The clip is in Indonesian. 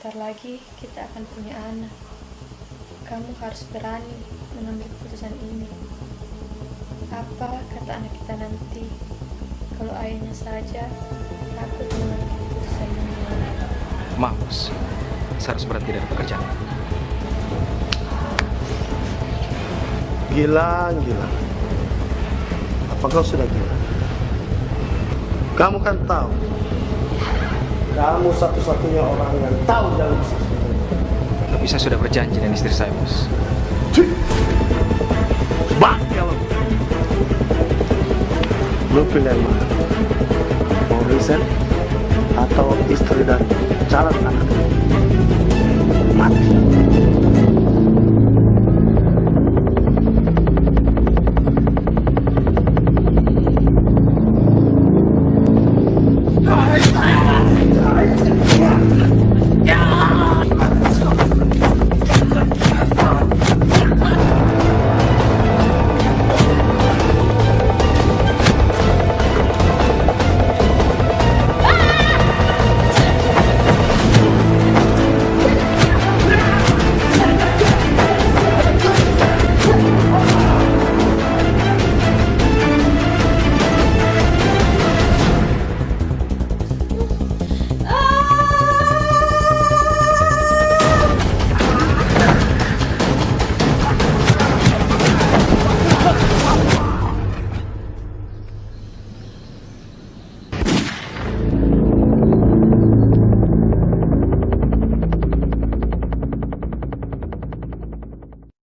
sebentar lagi kita akan punya anak. Kamu harus berani mengambil keputusan ini. Apa kata anak kita nanti kalau ayahnya saja takut mengambil keputusan ini? Maaf, Bos. Saya harus berhenti dari pekerjaan. Gila. Apa kau sudah gila? Kamu kan tahu. Kamu satu-satunya orang yang tahu dalam bisnis ini. Tapi saya sudah berjanji dengan istri saya, Bos. Bangkel. Lu pilih yang mana? Mau riset atau istri dan calon anak? Mati.